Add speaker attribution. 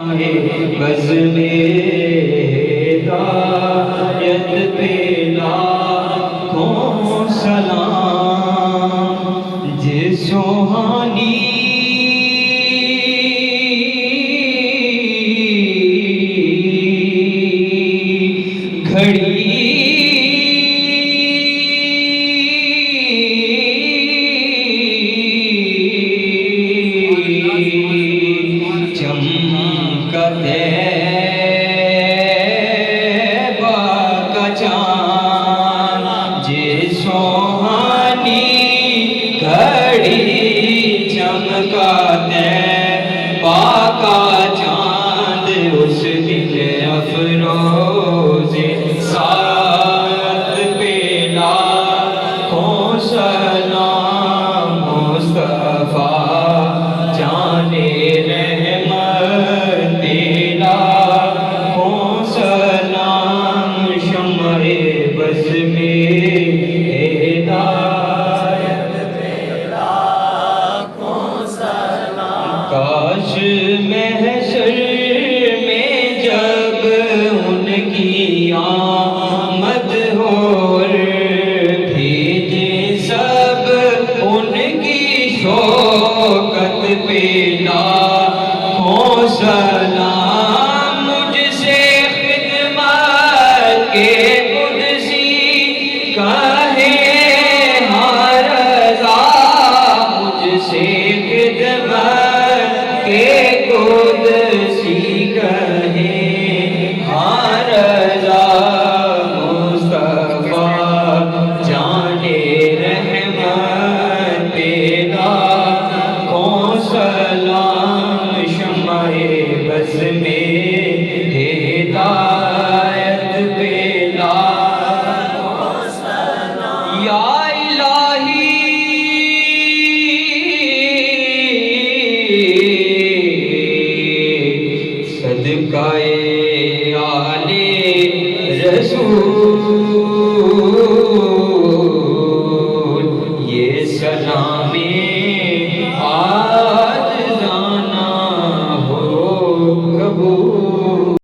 Speaker 1: بز میں ہدایت پہ لاکھوں سلام، جس سوہانی گھڑی چمکتے کا چاند، جس سوہانی گھڑی چمکتے کا چاند، اس دل افروز سعادت پہ لاکھوں سلام، مصطفیٰ جانے رحمت لاکھوں سلام، شمع بز میں ہدایت پہ لاکھوں سلام، کاش محشر میں جب ان کی آمد ہو، بھیجے سب ان کی شوکت پہ لاکھوں سلام، مجھ سے خدمت کے قدسی کہے ہاں رضا، مجھ سے خدمت کے قدسی کہے ہاں رضا، مصطفیٰ جانے رحمت پہ لاکھوں سلام، شمع بز میں ہدایت پہ لاکھوں سلام، یا الہی صدقہ آل رسول یہ سلام